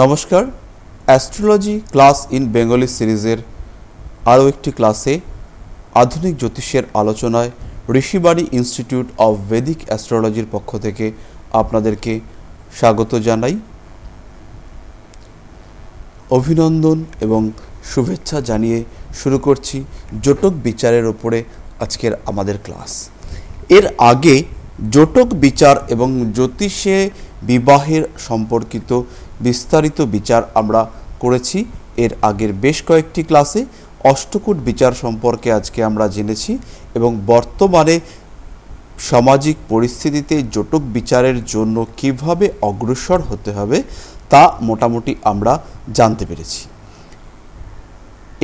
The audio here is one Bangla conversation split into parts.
নমস্কার, অ্যাস্ট্রোলজি ক্লাস ইন বেঙ্গলি সিরিজের আরও একটি ক্লাসে আধুনিক জ্যোতিষের আলোচনায় ঋষিবাণী ইনস্টিটিউট অফ ভেদিক অ্যাস্ট্রোলজির পক্ষ থেকে আপনাদেরকে স্বাগত জানাই। অভিনন্দন এবং শুভেচ্ছা জানিয়ে শুরু করছি জোটক বিচারের ওপরে আজকের আমাদের ক্লাস। এর আগে জোটক বিচার এবং জ্যোতিষে বিবাহের সম্পর্কিত বিস্তারিত বিচার আমরা করেছি। এর আগের বেশ কয়েকটি ক্লাসে অষ্টকূট বিচার সম্পর্কে আজকে আমরা জেনেছি এবং বর্তমানে সামাজিক পরিস্থিতিতে জোটক বিচারের জন্য কিভাবে অগ্রসর হতে হবে তা মোটামুটি আমরা জানতে পেরেছি।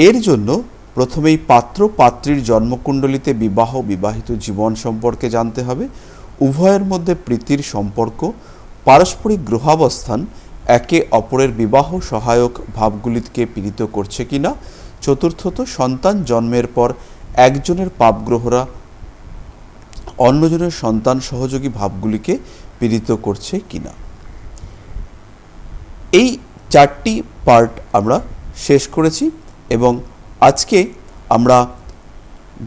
এর জন্য প্রথমেই পাত্র পাত্রীর জন্মকুণ্ডলিতে বিবাহ বিবাহিত জীবন সম্পর্কে জানতে হবে, উভয়ের মধ্যে প্রীতির সম্পর্ক, পারস্পরিক গ্রহাবস্থান একে অপরের বিবাহ সহায়ক ভাবগুলিকে পীড়িত করছে কিনা, চতুর্থত সন্তান জন্মের পর একজনের পাপগ্রহরা অন্যজনের সন্তান সহযোগী ভাবগুলিকে পীড়িত করছে কিনা। এই চারটি পার্ট আমরা শেষ করেছি এবং আজকে আমরা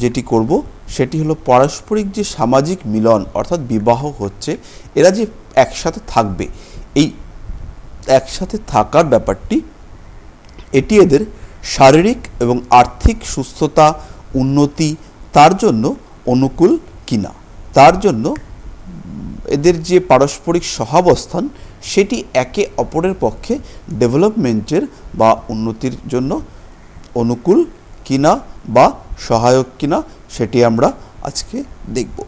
যেটি করব সেটি হলো পারস্পরিক যে সামাজিক মিলন অর্থাৎ বিবাহ হচ্ছে, এরা যে একসাথে থাকবে, এই একসাথে থাকার ব্যাপারটি এটি এদের শারীরিক এবং আর্থিক সুস্থতা উন্নতি তার জন্য অনুকূল কিনা, তার জন্য এদের যে পারস্পরিক সহাবস্থান সেটি একে অপরের পক্ষে ডেভেলপমেন্টের বা উন্নতির জন্য অনুকূল কিনা বা সহায়ক কিনা সেটি আমরা আজকে দেখব।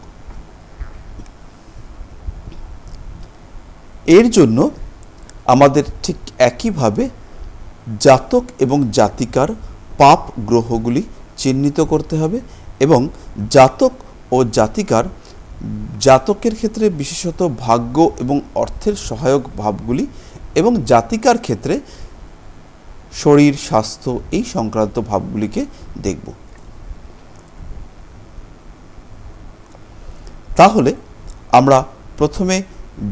এর জন্য আমাদের ঠিক একইভাবে জাতক এবং জাতিকার পাপ গ্রহগুলি চিহ্নিত করতে হবে এবং জাতক ও জাতিকার জাতকের ক্ষেত্রে বিশেষত ভাগ্য এবং অর্থের সহায়ক ভাবগুলি এবং জাতিকার ক্ষেত্রে শরীর স্বাস্থ্য এই সংক্রান্ত ভাবগুলিকে দেখব। তাহলে আমরা প্রথমে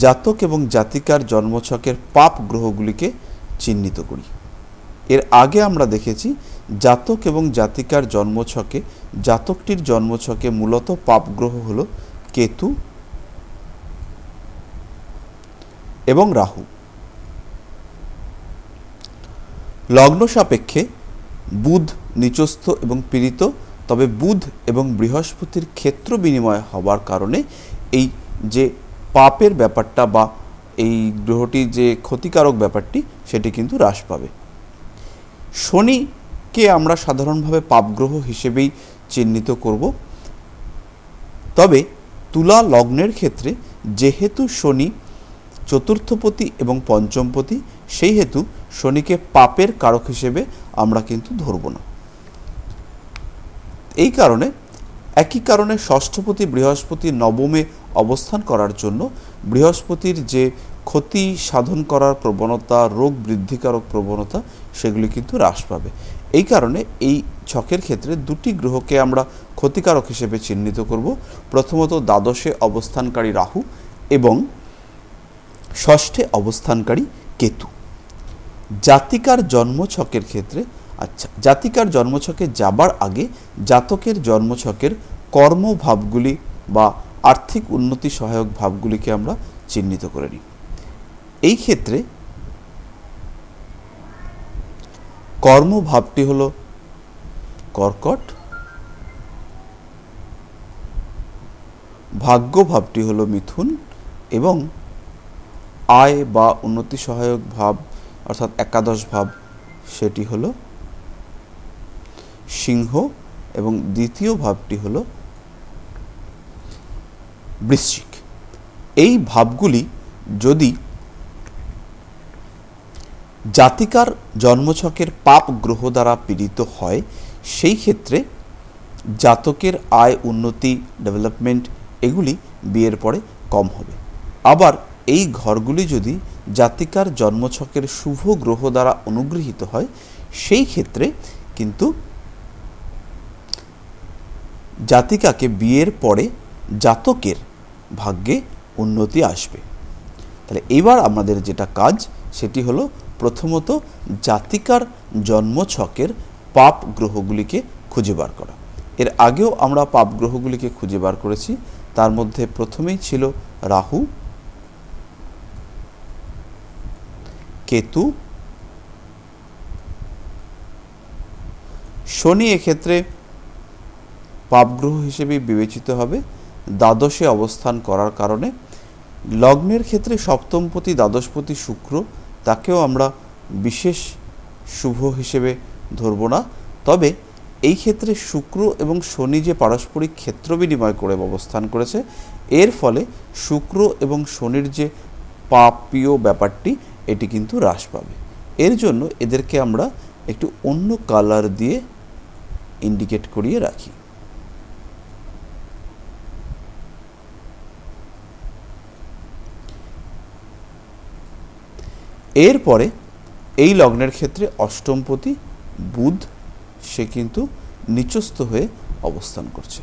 জাতক এবং জাতিকার জন্মছকের পাপ গ্রহগুলিকে চিহ্নিত করি। এর আগে আমরা দেখেছি জাতক এবং জাতিকার জন্মছকে জাতকটির জন্মছকে মূলত পাপ গ্রহ হলো কেতু এবং রাহু। লগ্ন সাপেক্ষে বুধ নিচস্থ এবং পীড়িত, তবে বুধ এবং বৃহস্পতির ক্ষেত্র বিনিময় হবার কারণে এই যে পাপের ব্যাপারটা বা এই গ্রহটির যে ক্ষতিকারক ব্যাপারটি সেটি কিন্তু হ্রাস পাবে। শনিকে আমরা সাধারণভাবে পাপগ্রহ হিসেবেই চিহ্নিত করব, তবে তুলা লগ্নের ক্ষেত্রে যেহেতু শনি চতুর্থপতি এবং পঞ্চমপতি, সেই হেতু শনিকে পাপের কারক হিসেবে আমরা কিন্তু ধরব না। এই কারণে একই কারণে ষষ্ঠপতি বৃহস্পতি নবমে অবস্থান করার জন্য বৃহস্পতির যে ক্ষতি সাধন করার প্রবণতা, রোগ বৃদ্ধিকারক প্রবণতা সেগুলি কিন্তু হ্রাস পাবে। এই কারণে এই ছকের ক্ষেত্রে দুটি গ্রহকে আমরা ক্ষতিকারক হিসেবে চিহ্নিত করব, প্রথমত দ্বাদশে অবস্থানকারী রাহু এবং ষষ্ঠে অবস্থানকারী কেতু। জাতিকার জন্মছকের ক্ষেত্রে জাতিকার জন্মছকে যাবার আগে জাতকের জন্মছকের কর্মভাবগুলি বা আর্থিক উন্নতি সহায়ক ভাবগুলিকে আমরা চিহ্নিত করে নিই। এই ক্ষেত্রে কর্মভাবটি হলো কর্কট, ভাগ্যভাবটি হলো মিথুন এবং আয় বা উন্নতি সহায়ক ভাব অর্থাৎ একাদশ ভাব সেটি হলো সিংহ এবং দ্বিতীয় ভাবটি হলো বৃশ্চিক। এই ভাবগুলি যদি জাতিকার জন্মছকের পাপ গ্রহ দ্বারা পীড়িত হয়, সেই ক্ষেত্রে জাতকের আয় উন্নতি ডেভেলপমেন্ট এগুলি বিয়ের পরে কম হবে। আবার এই ঘরগুলি যদি জাতিকার জন্মছকের শুভ গ্রহ দ্বারা অনুগৃহীত হয়, সেই ক্ষেত্রে কিন্তু জাতিকাকে বিয়ের পরে জাতকের ভাগ্যে উন্নতি আসবে। তাহলে এইবার আমাদের যেটা কাজ সেটি হলো প্রথমত জাতিকার জন্মছকের পাপ গ্রহগুলিকে খুঁজে বার করা। এর আগেও আমরা পাপ গ্রহগুলিকে খুঁজে বার করেছি। তার মধ্যে প্রথমেই ছিল রাহু, কেতু, শনি এক্ষেত্রে পাপগ্রহ হিসেবে বিবেচিত হবে দ্বাদশে অবস্থান করার কারণে। লগ্নের ক্ষেত্রে সপ্তমপতি দ্বাদশপতি শুক্র, তাকেও আমরা বিশেষ শুভ হিসেবে ধরব না। তবে এই ক্ষেত্রে শুক্র এবং শনি যে পারস্পরিক ক্ষেত্র বিনিময় করে অবস্থান করেছে, এর ফলে শুক্র এবং শনির যে পাপীয় ব্যাপারটি এটি কিন্তু হ্রাস পাবে। এর জন্য এদেরকে আমরা একটু অন্য কালার দিয়ে ইন্ডিকেট করিয়ে রাখি। এরপরে এই লগ্নের ক্ষেত্রে অষ্টমপতি বুধ, সে কিন্তু নিচস্থ হয়ে অবস্থান করছে।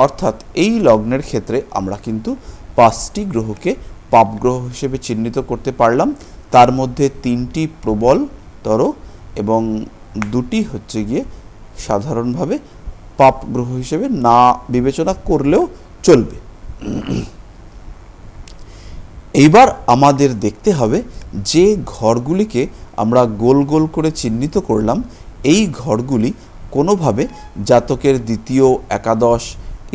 অর্থাৎ এই লগ্নের ক্ষেত্রে আমরা কিন্তু 5টি গ্রহকে পাপগ্রহ হিসেবে চিহ্নিত করতে পারলাম। তার মধ্যে 3টি প্রবলতর এবং 2টি হচ্ছে গিয়ে সাধারণভাবে পাপ গ্রহ হিসেবে না বিবেচনা করলেও চলবে। এইবার আমাদের দেখতে হবে যে ঘরগুলিকে আমরা গোল গোল করে চিহ্নিত করলাম, এই ঘরগুলি কোনোভাবে জাতকের দ্বিতীয়, একাদশ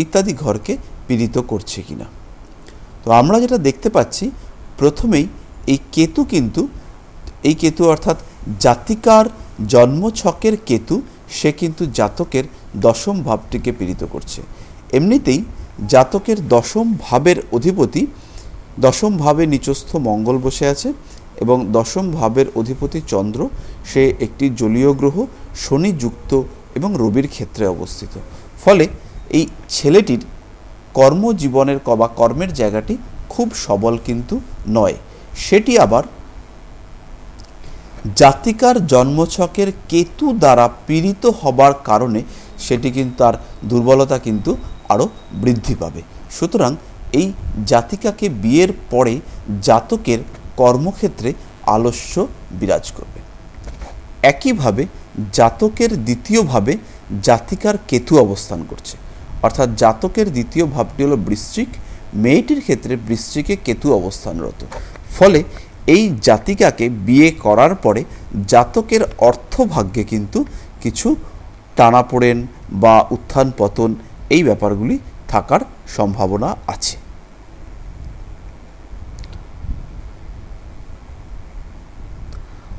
ইত্যাদি ঘরকে পীড়িত করছে কিনা। তো আমরা যেটা দেখতে পাচ্ছি, প্রথমেই এই কেতু কিন্তু, এই কেতু অর্থাৎ জাতিকার জন্মছকের কেতু, সে কিন্তু জাতকের দশম ভাবটিকে পীড়িত করছে। এমনিতেই জাতকের দশম ভাবের অধিপতি, দশম ভাবে নিচস্থ মঙ্গল বসে আছে এবং দশম ভাবের অধিপতি চন্দ্র, সে একটি জলীয় গ্রহ, শনি যুক্ত এবং রবির ক্ষেত্রে অবস্থিত। ফলে এই ছেলেটির কর্মজীবনের বা কর্মের জায়গাটি খুব সবল কিন্তু নয়। সেটি আবার জাতিকার জন্মছকের কেতু দ্বারা পীড়িত হবার কারণে সেটি কিন্তু তার দুর্বলতা কিন্তু আরও বৃদ্ধি পাবে। সুতরাং এই জাতিকাকে বিয়ের পরে জাতকের কর্মক্ষেত্রে আলস্য বিরাজ করবে। একইভাবে জাতকের দ্বিতীয়ভাবে জাতিকার কেতু অবস্থান করছে, অর্থাৎ জাতকের দ্বিতীয় ভাবটি হলো বৃশ্চিক, মেয়েটির ক্ষেত্রে বৃশ্চিকে কেতু অবস্থানরত। ফলে এই জাতিকাকে বিয়ে করার পরে জাতকের অর্থভাগ্যে কিন্তু কিছু টানাপোড়েন বা উত্থান পতন এই ব্যাপারগুলি থাকার সম্ভাবনা আছে।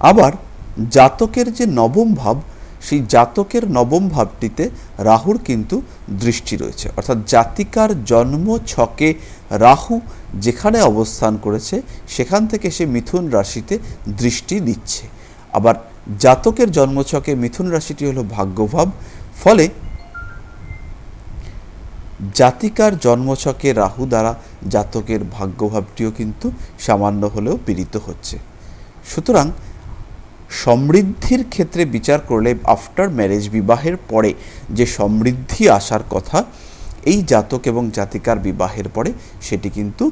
আবার জাতকের যে নবম ভাব, সেই জাতকের নবম ভাবটিতে রাহুর কিন্তু দৃষ্টি রয়েছে, অর্থাৎ জাতিকার জন্ম ছকে রাহু যেখানে অবস্থান করেছে সেখান থেকে সে মিথুন রাশিতে দৃষ্টি দিচ্ছে। আবার জাতকের জন্মছকে মিথুন রাশিটি হলো ভাগ্যভাব। ফলে জাতিকার জন্মছকে রাহু দ্বারা জাতকের ভাগ্যভাবটিও কিন্তু সামান্য হলেও পীড়িত হচ্ছে। সুতরাং সমৃদ্ধির ক্ষেত্রে বিচার করলে আফটার ম্যারেজ, বিবাহের পরে যে সমৃদ্ধি আসার কথা, এই জাতক এবং জাতিকার বিবাহের পরে সেটি কিন্তু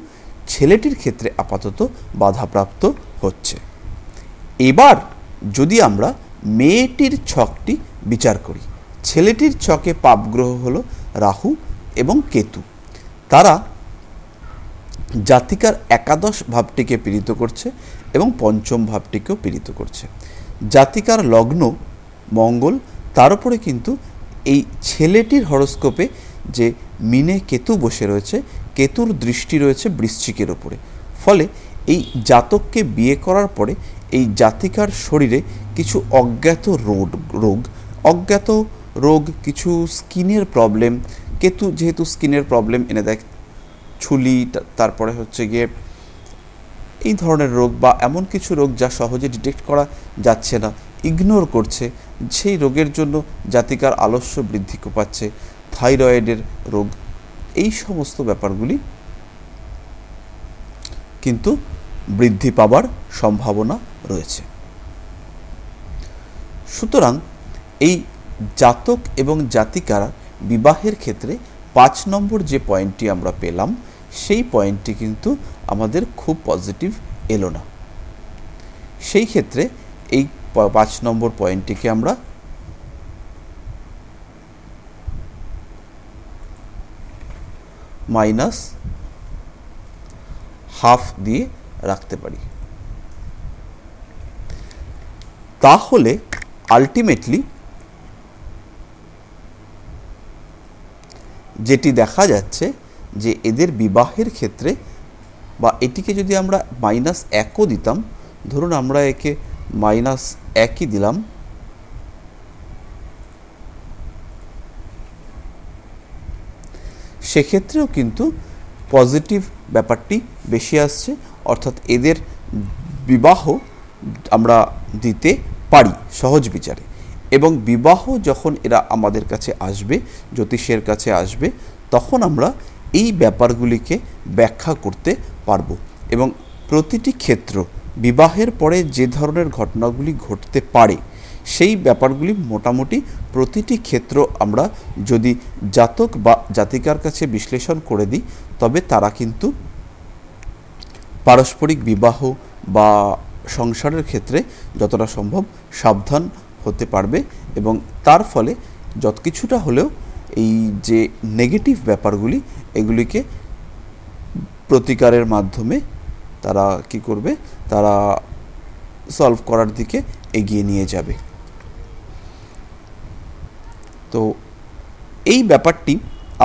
ছেলেটির ক্ষেত্রে আপাতত বাধাপ্রাপ্ত হচ্ছে। এবার যদি আমরা মেয়েটির ছকটি বিচার করি, ছেলেটির ছকে পাপগ্রহ হলো রাহু এবং কেতু, তারা জাতিকার একাদশ ভাবটিকে পীড়িত করছে এবং পঞ্চম ভাবটিকেও পীড়িত করছে। জাতিকার লগ্ন মঙ্গল, তার উপরে কিন্তু এই ছেলেটির হরস্কোপে যে মিনে কেতু বসে রয়েছে, কেতুর দৃষ্টি রয়েছে বৃশ্চিকের ওপরে। ফলে এই জাতককে বিয়ে করার পরে এই জাতিকার শরীরে কিছু অজ্ঞাত রোগ, কিছু স্কিনের প্রবলেম, কেতু যেহেতু স্কিনের প্রবলেম এনে দেয়, ছুলি, তারপরে হচ্ছে গিয়ে এই ধরনের রোগ বা এমন কিছু রোগ যা সহজে ডিটেক্ট করা যাচ্ছে না, ইগনোর করছে, সেই রোগের জন্য জাতিকার আলস্য বৃদ্ধি পাচ্ছে, থাইরয়েডের রোগ, এই সমস্ত ব্যাপারগুলি কিন্তু বৃদ্ধি পাবার সম্ভাবনা রয়েছে। সুতরাং এই জাতক এবং জাতিকারা বিবাহের ক্ষেত্রে 5 নম্বর যে পয়েন্টটি আমরা পেলাম, সেই পয়েন্টটি কিন্তু আমাদের খুব পজিটিভ এলো না। সেই ক্ষেত্রে এই 5 নম্বর পয়েন্টটিকে আমরা -½ দিয়ে রাখতে পারি। তাহলে আলটিমেটলি যেটি দেখা যাচ্ছে যে এদের বিবাহের ক্ষেত্রে, বা এটিকে যদি আমরা -1ও দিতাম, ধরুন আমরা একে -1ই দিলাম, সেক্ষেত্রেও কিন্তু পজিটিভ ব্যাপারটি বেশি আসছে, অর্থাৎ এদের বিবাহ আমরা দিতে পারি সহজ বিচারে। এবং বিবাহ যখন এরা আমাদের কাছে আসবে, জ্যোতিষের কাছে আসবে, তখন আমরা এই ব্যাপারগুলিকে ব্যাখ্যা করতে পারব। এবং প্রতিটি ক্ষেত্র, বিবাহের পরে যে ধরনের ঘটনাগুলি ঘটতে পারে সেই ব্যাপারগুলি মোটামুটি প্রতিটি ক্ষেত্র আমরা যদি জাতক বা জাতিকার কাছে বিশ্লেষণ করে দিই, তবে তারা কিন্তু পারস্পরিক বিবাহ বা সংসারের ক্ষেত্রে যতটা সম্ভব সাবধান হতে পারবে, এবং তার ফলে যত কিছুটা হলেও এই যে নেগেটিভ ব্যাপারগুলি, এগুলিকে প্রতিকারের মাধ্যমে তারা কি করবে, তারা সলভ করার দিকে এগিয়ে নিয়ে যাবে। তো এই ব্যাপারটি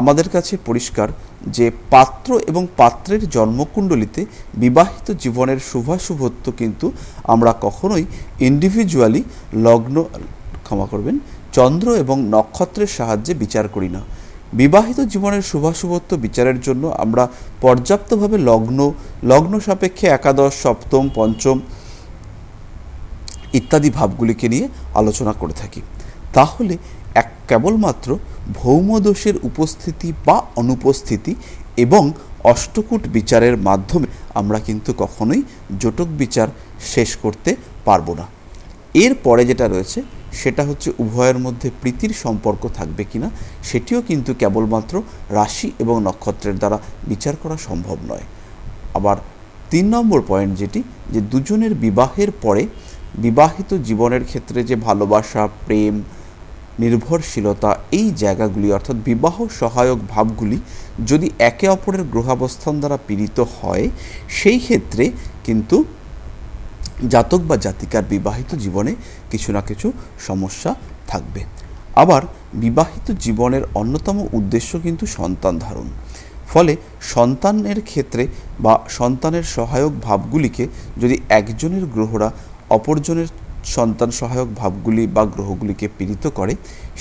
আমাদের কাছে পরিষ্কার যে পাত্র এবং পাত্রের জন্মকুণ্ডলিতে বিবাহিত জীবনের শুভাশুভত্ব কিন্তু আমরা কখনোই ইন্ডিভিজুয়ালি চন্দ্র এবং নক্ষত্রের সাহায্যে বিচার করি না। বিবাহিত জীবনের শুভাশুভত্ব বিচারের জন্য আমরা পর্যাপ্তভাবে লগ্ন সাপেক্ষে একাদশ, সপ্তম, পঞ্চম ইত্যাদি ভাবগুলিকে নিয়ে আলোচনা করে থাকি। তাহলে কেবলমাত্র ভৌমদোষের উপস্থিতি বা অনুপস্থিতি এবং অষ্টকূট বিচারের মাধ্যমে আমরা কিন্তু কখনোই জটক বিচার শেষ করতে পারবো না। এর পরে যেটা রয়েছে সেটা হচ্ছে উভয়ের মধ্যে প্রীতির সম্পর্ক থাকবে কিনা, সেটিও কিন্তু কেবলমাত্র রাশি এবং নক্ষত্রের দ্বারা বিচার করা সম্ভব নয়। আবার 3 নম্বর পয়েন্ট যেটি, যে দুজনের বিবাহের পরে বিবাহিত জীবনের ক্ষেত্রে যে ভালোবাসা, প্রেম, নির্ভরশীলতা, এই জায়গাগুলি অর্থাৎ বিবাহ সহায়ক ভাবগুলি যদি একে অপরের গ্রহাবস্থান দ্বারা পীড়িত হয়, সেই ক্ষেত্রে কিন্তু জাতক বা জাতিকার বিবাহিত জীবনে কিছু না কিছু সমস্যা থাকবে। আবার বিবাহিত জীবনের অন্যতম উদ্দেশ্য কিন্তু সন্তান ধারণ। ফলে সন্তানের ক্ষেত্রে বা সন্তানের সহায়ক ভাবগুলিকে যদি একজনের গ্রহরা অপরজনের সন্তান সহায়ক ভাবগুলি বা গ্রহগুলিকে পীড়িত করে,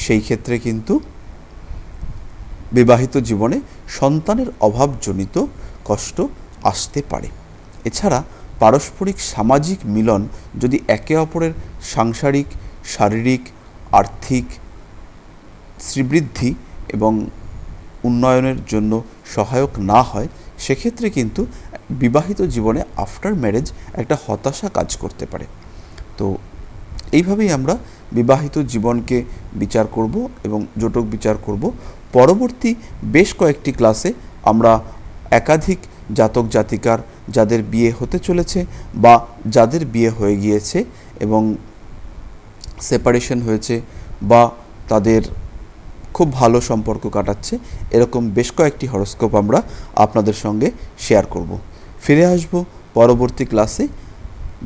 সেই ক্ষেত্রে কিন্তু বিবাহিত জীবনে সন্তানের অভাবজনিত কষ্ট আসতে পারে। এছাড়া পারস্পরিক সামাজিক মিলন যদি একে অপরের সাংসারিক, শারীরিক, আর্থিক শ্রীবৃদ্ধি এবং উন্নয়নের জন্য সহায়ক না হয়, সেক্ষেত্রে কিন্তু বিবাহিত জীবনে আফটার ম্যারেজ একটা হতাশা কাজ করতে পারে। তো এইভাবেই আমরা বিবাহিত জীবনকে বিচার করব এবং জটক বিচার করব। পরবর্তী বেশ কয়েকটি ক্লাসে আমরা একাধিক জাতক জাতিকার যাদের বিয়ে হতে চলেছে বা যাদের বিয়ে হয়ে গিয়েছে এবং সেপারেশন হয়েছে বা তাদের খুব ভালো সম্পর্ক কাটাচ্ছে, এরকম বেশ কয়েকটি হরোস্কোপ আমরা আপনাদের সঙ্গে শেয়ার করব। ফিরে আসব পরবর্তী ক্লাসে।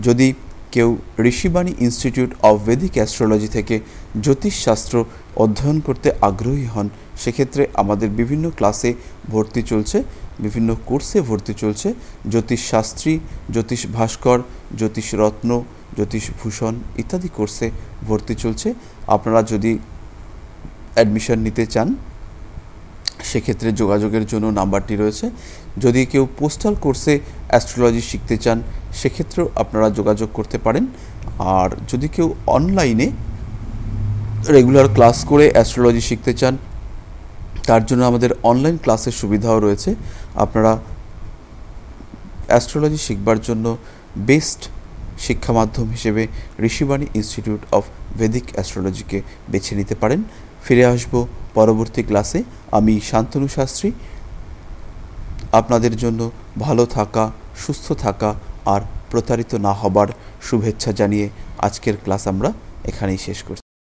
যদি কেউ Rishibani institute of Vedic astrology থেকে জ্যোতিষশাস্ত্র অধ্যয়ন করতে আগ্রহী হন, সেক্ষেত্রে আমাদের বিভিন্ন ক্লাসে ভর্তি চলছে, বিভিন্ন কোর্সে ভর্তি চলছে। জ্যোতিষশাস্ত্রী, জ্যোতিষ ভাস্কর, জ্যোতিষ রত্ন, জ্যোতিষ ভূষণ ইত্যাদি কোর্সে ভর্তি চলছে। আপনারা যদি অ্যাডমিশন নিতে চান, সেক্ষেত্রে যোগাযোগের জন্য নাম্বারটি রয়েছে। যদি কেউ পোস্টাল কোর্সে অ্যাস্ট্রোলজি শিখতে চান, সেক্ষেত্রেও আপনারা যোগাযোগ করতে পারেন। আর যদি কেউ অনলাইনে রেগুলার ক্লাস করে অ্যাস্ট্রোলজি শিখতে চান, তার জন্য আমাদের অনলাইন ক্লাসের সুবিধাও রয়েছে। আপনারা অ্যাস্ট্রোলজি শিখবার জন্য বেস্ট শিক্ষা মাধ্যম হিসেবে ঋষিবাণী ইনস্টিটিউট অফ ভেদিক অ্যাস্ট্রোলজিকে বেছে নিতে পারেন। ফিরে আসব পরবর্তী ক্লাসে। আমি শান্তনু শাস্ত্রী। আপনাদের জন্য ভালো থাকা, সুস্থ থাকা আর প্রতারিত না হবার শুভেচ্ছা জানিয়ে আজকের ক্লাস আমরা এখানেই শেষ করছি।